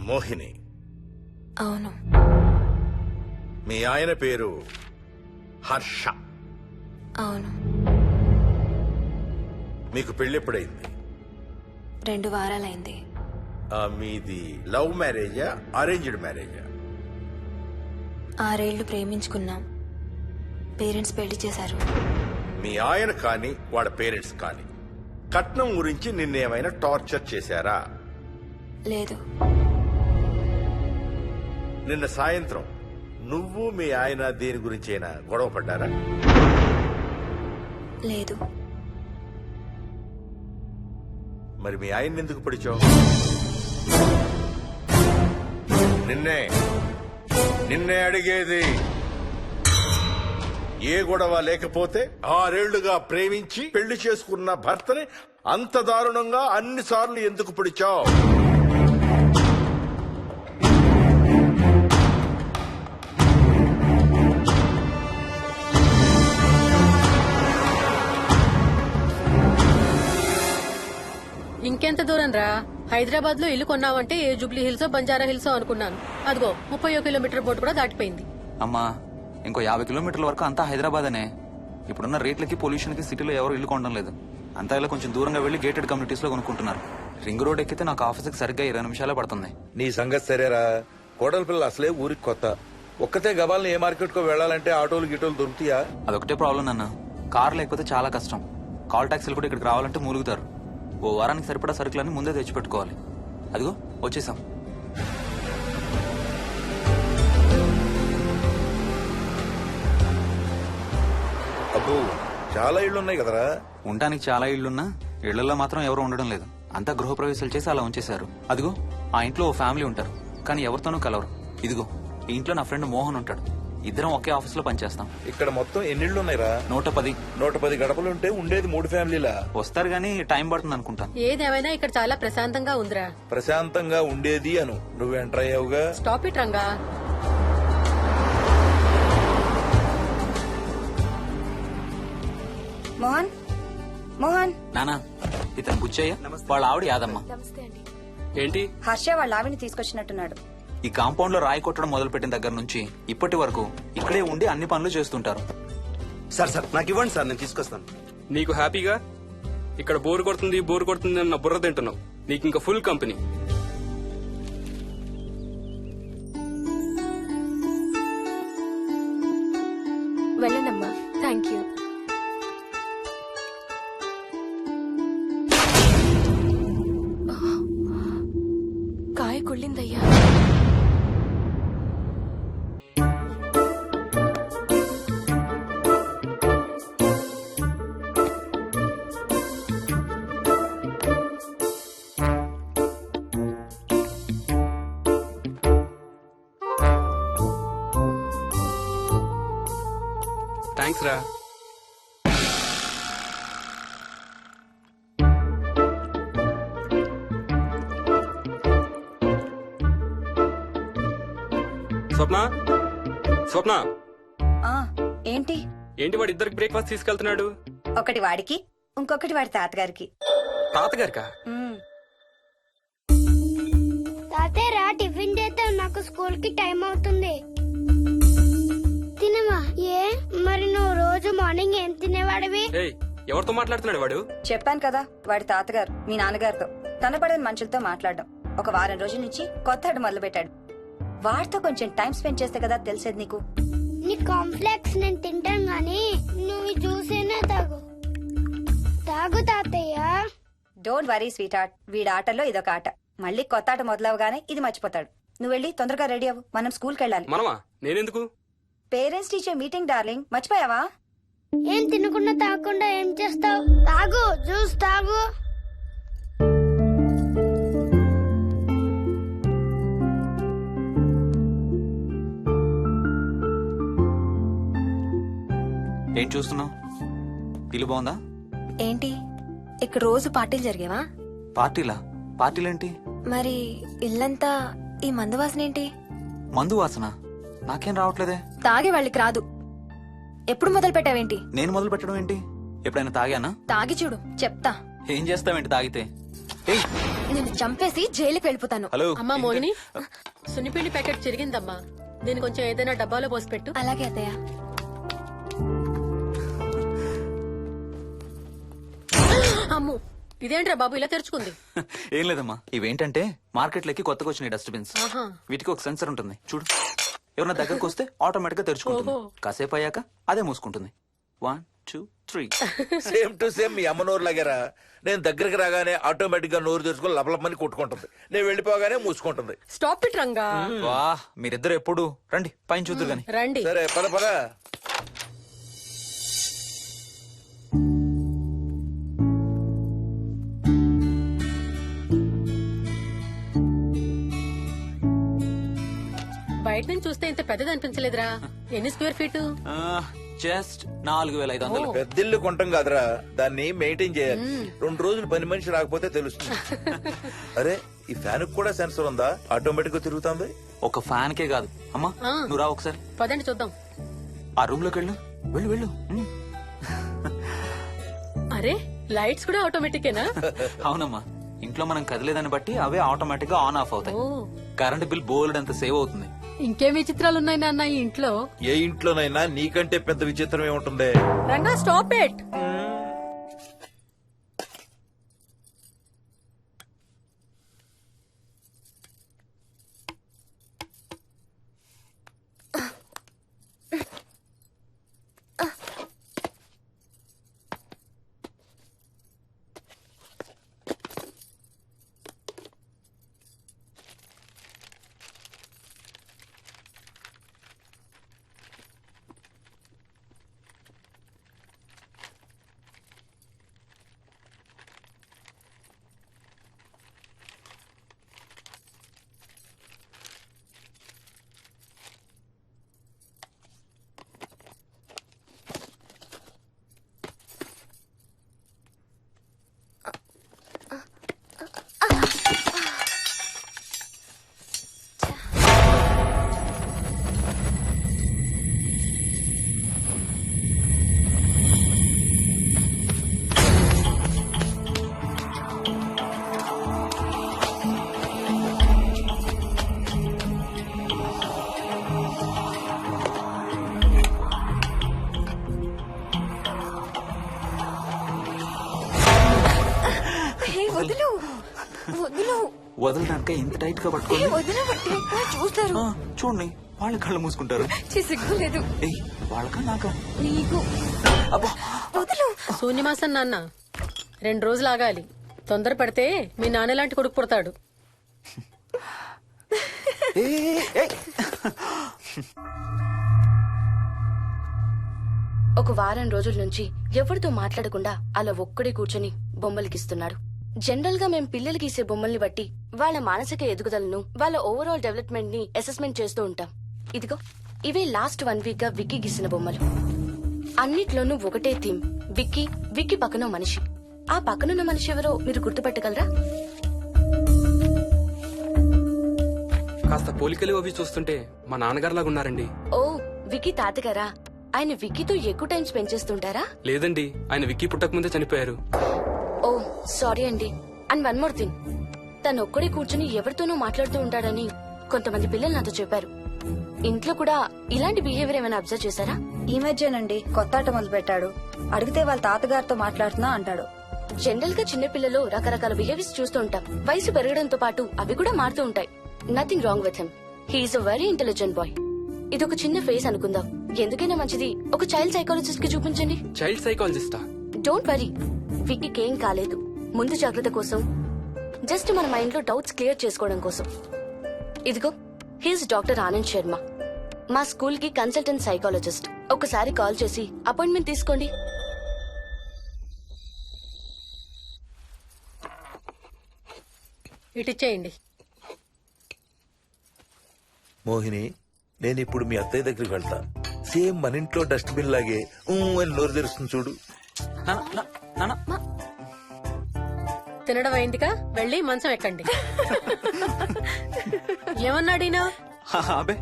మోహిని. అవును. మీ ఆయన పేరు హర్ష. అవును. మీకు పెళ్ళెప్పుడైంది? 2 వారాలైంది. మీది లవ్ మ్యారేజా అరేంజ్డ్ మ్యారేజా? 6 ఏళ్లు ప్రేమించుకున్నాం. పేరెంట్స్ పెళ్లి చేశారు. మీ ఆయన కానీ వాళ్ళ పేరెంట్స్ కానీ కట్నం గురించి నిన్నేమైనా టార్చర్ చేశారా? లేదు. నిన్న సాయంత్రం నువ్వు మీ ఆయన దేని గురించైనా గొడవ పడ్డారా? లేదు. మరి మీ ఆయన్ని ఎందుకు పిడిచావు? నిన్నే అడిగేది. ఏ గొడవ లేకపోతే 6 ఏళ్లుగా ప్రేమించి పెళ్లి చేసుకున్న భర్తని అంత దారుణంగా అన్నిసార్లు ఎందుకు పిడిచావు? ఇంకెంత దూరం రా? హైదరాబాద్ లో ఇల్లు కొన్నావంటే ఏ జూబ్లీ హిల్సో బంజారా హిల్సో అనుకున్నాను. అదిగో 31 కిలోమీటర్ బోర్డు కూడా దాటిపోయింది. అమ్మా, ఇంకో 50 కిలోమీటర్ల వరకు అంతా హైదరాబాద్ అనే. ఇప్పుడున్న రేట్లకి పొల్యూషన్ కి సిటీలో ఎవరు ఇల్లు కొనడం లేదు. అంతా ఇలా కొంచెం దూరంగా వెళ్లి గేటెడ్ కమ్యూనిటీస్ లో కొనుక్కుంటున్నారు. రింగ్ రోడ్ ఎక్కితే నాకు ఆఫీస్కి సరిగ్గా 20 నిమిషాలే పడుతుంది. నీ సంగతి సరేరా, కోడల పిల్ల అసలే ఊరికి కొత్త. ఒక్కతే గబాల్ని ఏ మార్కెట్ కో వెళ్లాలంటే ఆటోలు గిటోలు దొరుకుతాయా? అదొకటే ప్రాబ్లం నాన్న. కార్ లేకపోతే చాలా కష్టం. కాల్ టాక్సీలు కూడా ఇక్కడికి రావాలంటే మూలుగుతారు. ఓ వారానికి సరిపడా సరుకులన్నీ ముందే తెచ్చిపెట్టుకోవాలి. అదిగో వచ్చేసాం. అబ్బో, చాలా ఇళ్లు ఉన్నాయి కదరా. ఉండడానికి చాలా ఇళ్లున్నా ఇళ్లలో మాత్రం ఎవరు ఉండడం లేదు. అంతా గృహప్రవేశాలు చేసి అలా ఉంచేశారు. అదిగో ఆ ఇంట్లో ఓ ఫ్యామిలీ ఉంటారు, కానీ ఎవరితోనూ కలవరు. ఇదిగో ఈ ఇంట్లో నా ఫ్రెండ్ మోహన్ ఉంటాడు. ఇద్దరం ఒకే ఆఫీస్ లో పనిచేస్తాం. ఇక్కడ మొత్తం ఎన్నిళ్లు ఉన్నాయిరా? 110. 110 గడపలుంటే ఉండేది 3 ఫ్యామిలీలా. వస్తారు గానీ టైం పడుతుంది అనుకుంటాను. ఏదేమైనా ఇక్కడ చాలా ప్రశాంతంగా ఉందిరా. ప్రశాంతంగా ఉండేది అను, నువ్వు ఎంటర్ అయ్యావుగా. Stop it Ranga. మోహన్, మోహన్. నానా, ఇతను బుచ్చయ్య, వాళ్ళ ఆవిడ యాదమ్మ. ఏంటి? హర్ష వాళ్ళ ఆవిని తీసుకొచ్చినట్టున్నాడు. ఈ కాంపౌండ్ లో రాయి కొట్టడం మొదలుపెట్టిన దగ్గర నుంచి ఇప్పటి వరకు ఇక్కడే ఉండి అన్ని పనులు చేస్తుంటారు. సార్ నాకు ఇవ్వండి సార్, నేను తీసుకొస్తాను. నీకు హ్యాపీగా ఇక్కడ బోర్ కొడుతుంది అన్న బుర్ర తింటున్నావు. నీకు ఇంకా ఫుల్ కంపెనీ. వెళ్ళండమ్మా. Thank you. కాయ కుళ్ళిందయ్యా. థ్యాంక్స్ రా. స్వప్న ఆ ఏంటి? ఏంటి వాడు ఇద్దరికి బ్రేక్ఫాస్ట్ తీసుకెళ్తున్నాడు? ఒకటి వాడికి, ఇంకొకటి వాడి తాతగారికి. తాతగారికా? తాతయ్యరా, టిఫిన్ చేద్దాం, నాకు స్కూల్ కి టైం అవుతుంది. తినమా? ఏ మరి నువ్వు రోజు మార్నింగ్ ఏం తినేవాడివి? ఎవరితో మాట్లాడుతున్నాడు వాడు? చెప్పాను కదా, వాడి తాతగారు మీ నాన్నగారితో కనపడని మనుషులతో మాట్లాడడం. ఒక వారం రోజుల నుంచి కొత్త మొదలు పెట్టాడు. వాడితో కొంచెం టైం స్పెండ్ చేస్తే కదా తెలిసేది నీకు. నీ కాంప్లెక్స్ నేను తింటాను గానీ నువ్వు జ్యూసేనా తాగు. తాగు తాతయ్య. డోంట్ వరీ స్వీట్ హార్ట్, వీడి ఆటల్లో ఇదొక ఆట. మళ్ళీ కొత్త ఆట మొదలవగానే ఇది మర్చిపోతాడు. నువ్వు వెళ్ళి తొందరగా రెడీ అవ్వు, మనం స్కూల్కి వెళ్ళాలి. మనమా? నేనెందుకు? పేరెంట్స్ టీచర్ మీటింగ్ డార్లింగ్, మర్చిపోయావా? ఏం తినకుండా తాగకుండా ఏం చేస్తావు? తాగు, జ్యూస్ తాగు. ఏం చూస్తున్నావు? ఇల్లు బాగుందా? ఏంటి ఇక్కడ రోజు పార్టీలు జరిగేవా? పార్టీలేంటి? మరి ఇల్లంతా ఈ మందు వాసన ఏంటి? మందు వాసన నాకేం రావట్లేదే. తాగే వాళ్ళకి రాదు. ఎప్పుడు మొదలు పెట్టావేంటి? నేను మొదలు పెట్టడం ఏంటి? ఎప్పుడైనా తాగానా? తాగి చూడు, చెప్తా. ఏం చేస్తావేంటి తాగితే? ఏయ్, నేను చంపేసి జైలుకి వెళ్ళిపోతాను. హలో అమ్మా మోహిని సున్నిపిండి ప్యాకెట్ చిరిగిందమ్మా, దీని కొంచెం ఏదైనా డబ్బాలో పోసి పెట్టు. అలాగే అత్తయ్య. అమ్ము, ఇదేంట్రా బాబు ఇలా తెరుచుకుంది? ఏం లేదమ్మా, ఇవేంటంటే మార్కెట్లోకి కొత్తగా వచ్చినాయి డస్ట్బిన్స్. ఆహా. వీటికి ఒక సెన్సర్ ఉంటుంది చూడు. ఎవరైనా దగ్గరకు వస్తే ఆటోమేటిక్ గా తెరుచుకుంటుంది. ఓహో. కాసేపు అయ్యాక అదే మూసుకుంటుంది. 1 2 3. సేమ్ టు సేమ్ మీ అమ్మ నోరు లాగారా. నేను దగ్గరికి రాగానే ఆటోమేటిక్ గా నోరు తెరుచుకొని లపలపమని కొట్టుకుంటుంది. నేను వెళ్ళిపోగానే మూసుకుంటుంది. Stop it Ranga. వా, మీరిద్దరు ఎప్పుడు రండి పైన చూద్దరు గాని. రండి. సరే పద పద. బయట నుంచి చూస్తే ఇంత పెద్దది అనిపించలేదురా. ఎన్ని స్క్వేర్ ఫీట్? జస్ట్ 4500. పెద్దిల్లు కొంటాం కాదురా, దాన్ని మెయింటైన్ చేయాలి. 2 రోజులు పని మనిషి రాకపోతే తెలుస్తుంది. అరే ఈ ఫ్యాన్ కూడా సెన్సర్ ఉందా? ఆటోమేటిక్ గా తిరుగుతుంది. ఒక ఫ్యాన్ కే కాదు. అమ్మా ఆ. నువ్వు రా ఒకసారి పదండి చూద్దాం. ఆ రూమ్ లోకి వెళ్ళు. వెళ్ళు వెళ్ళు. అరే లైట్స్ కూడా ఆటోమేటికేనా? అవునమ్మా, ఇంట్లో మనం కదిలేదాన్ని బట్టి అవే ఆటోమేటిక్ గా ఆన్ ఆఫ్ అవుతాయి. ఓ, కరెంట్ బిల్ బోల్డ్ అంత సేవ్ అవుతుంది. ఇంకేం విచిత్రాలు ఉన్నాయి నాన్న ఈ ఇంట్లో? ఏ ఇంట్లోనైనా నీకంటే పెద్ద విచిత్రం ఏముంటుంది? Ranga stop it. వదులు వదులు వదలడానికే ఇంత టైట్ గా పట్టుకోండి. వదిలబట్టి చూస్తారు. చూడండి వాళ్ళ కళ్ళు మూసుకుంటారు. సిగ్గులేదు ఏయ్, వాళ్ళకా నాకా? నీకు. అబ్బా, వదులు. శూన్యమాసం నాన్న 2 రోజులు ఆగాలి. తొందర పడితే మీ నాన్న లాంటి కొడుకు పుడతాడు. ఏయ్, ఏయ్. ఒక వారం రోజుల నుంచి ఎవరితో మాట్లాడకుండా అలా ఒక్కడే కూర్చొని బొమ్మలు గీస్తున్నాడు. జనరల్ గా మేం పిల్లలు గీసే బొమ్మల్ని బట్టి వాళ్ళ మానసిక ఎదుగుదలను, వాళ్ళ ఓవరాల్ డెవలప్మెంట్ ని అసెస్మెంట్ చేస్తూ ఉంటాం. ఇదిగో ఇవే లాస్ట్ 1 వీక్ గా విక్కీ గీసిన బొమ్మలు. అన్నిట్లోనూ ఒకటే థీమ్, విక్కీ, విక్కీ పక్కన మనిషి. ఆ పక్కనున్న మనిషి ఎవరో మీరు గుర్తుపట్టగలరా? కాస్త పోలికలు అవి చూస్తుంటే మా నాన్నగారులాగా ఉన్నారండి. ఓ, విక్కీ తాతగారా? ఆయన విక్కీతో ఎక్కువ టైం స్పెండ్ చేస్తుంటారా? లేదండి, ఆయన విక్కీ పుట్టక ముందే చనిపోయారు. ఓ సారీ అండి. అండ్ 1 మోర్ థింగ్, తను ఒక్కడే కూర్చుని ఎవరితోనూ మాట్లాడుతూ ఉంటాడని కొంతమంది పిల్లలు నాతో చెప్పారు. ఇంట్లో కూడా ఇలాంటి బిహేవియర్ ఏమైనా అబ్జర్వ్ చేశారా? ఈ మధ్యనండి కొత్త ఆట మొదలు పెట్టాడు. అడిగితే వాళ్ళ తాతగారితో మాట్లాడుతున్నా అంటాడు. జనరల్ గా చిన్న పిల్లలు రకరకాల బిహేవియర్స్ చూస్తూ ఉంటాం. వయసు పెరగడంతో పాటు అవి కూడా మారుతూ ఉంటాయి. Nothing wrong with him. He's a very intelligent boy. ఇదొక చిన్న ఫేస్ అనుకుందాం. ఎందుకైనా మంచిది ఒక చైల్డ్ సైకాలజిస్ట్ కి చూపించండి. చైల్డ్ సైకాలజిస్టా? డోంట్ వరీ, విక్కీకి ఏం కాలేదు. ముందు జాగ్రత్త కోసం, జస్ట్ మన మైండ్ లో డౌట్స్ క్లియర్ చేసుకోవడం కోసం. ఇదిగో హీస్ డాక్టర్ ఆనంద్ శర్మ, మా స్కూల్ కి కన్సల్టెంట్ సైకాలజిస్ట్. ఒకసారి కాల్ చేసి అపాయింట్మెంట్ తీసుకోండి. ఇటిచ్చేయండి. మోహిని, నేను ఇప్పుడు మీ అత్తయ్య దగ్గరికి వెళ్తా. సేమ్ మన ఇంట్లో డస్ట్ బిన్ లాగే అని నోరు తెరుస్తుంది చూడు. తినడం అయిందిగా, వెళ్ళి మంచం ఎక్కండి. ఏమన్నాడినా? అబ్బే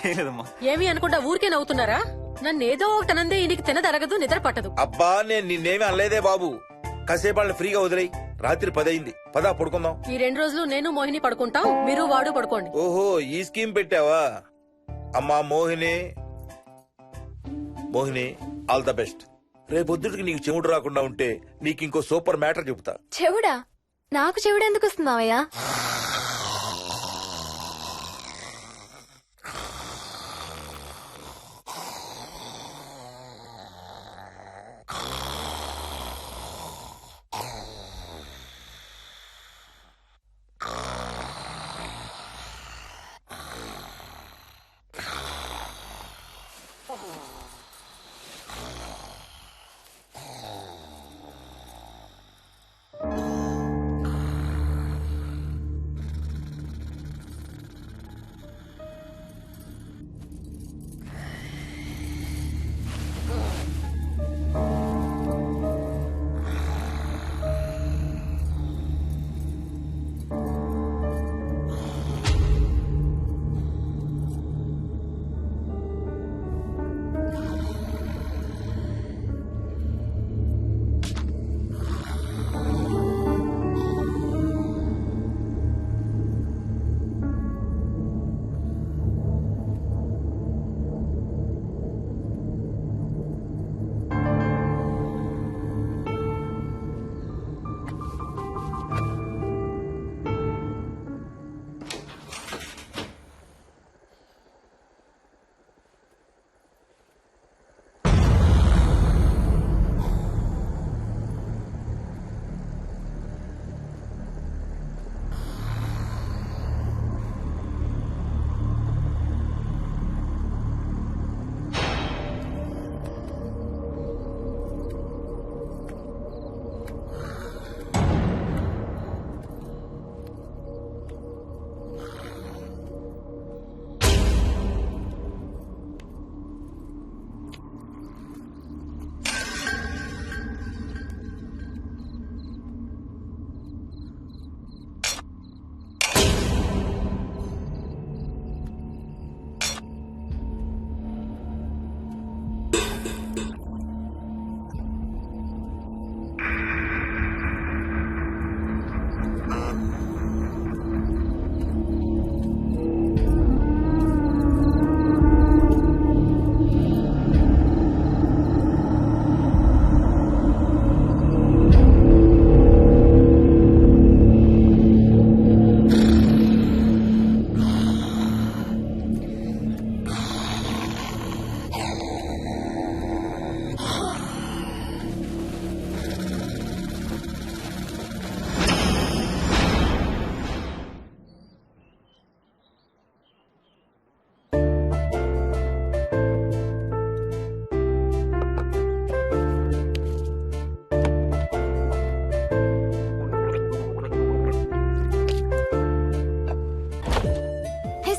ఏం లేదమ్మా. ఏమి అనుకుంటా ఊరికే నవ్వుతున్నారా? నన్ను ఏదో ఒకటి అనందే ఈయనకి తినదరగదు, నిద్ర పట్టదు. అబ్బా నేను నిన్నేమి అనలేదే బాబు. కాసేపు వాళ్ళని ఫ్రీగా వదిలేయి. రాత్రి 10 అయింది. పదా పడుకుందాం. ఈ 2 రోజులు నేను మోహిని పడుకుంటాం, మీరు వాడు పడుకోండి. ఓహో, ఈ స్కీమ్ పెట్టావా? అమ్మా Mohini, Mohini all the best. రేపొద్దుటికి నీకు చెవుడు రాకుండా ఉంటే నీకు ఇంకో సూపర్ మ్యాటర్ చెబుతా. చెవుడా? నాకు చెవుడు ఎందుకు వస్తుంది మావయ్య?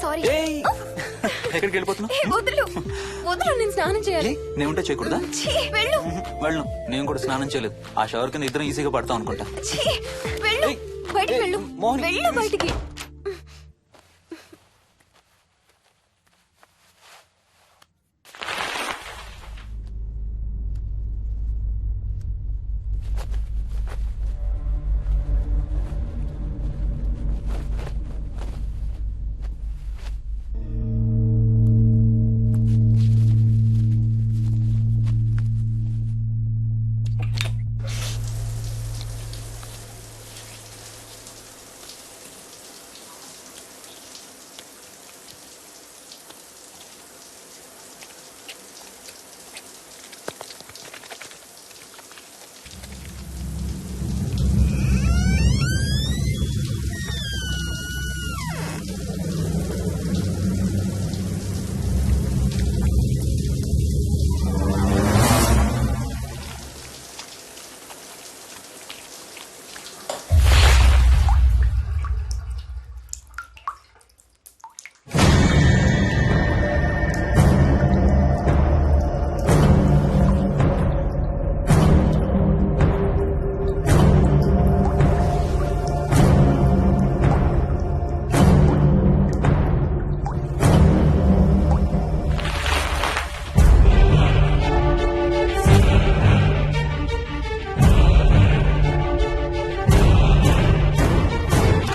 సారీ. ఎక్కడికి వెళ్ళిపోతున్నావు? వదులు వదులు, నేను స్నానం చేయాలి. నేను ఉంటే చేయకూడదా? వెళ్ళు. వెళ్ళు. నేను కూడా స్నానం చేయలేదు. ఆ షవర్ కింద ఇద్దరం ఈజీగా పడతాం అనుకుంటా. వెళ్ళు, బయటికి వెళ్ళు. మోహిని, వెళ్ళు బయటికి.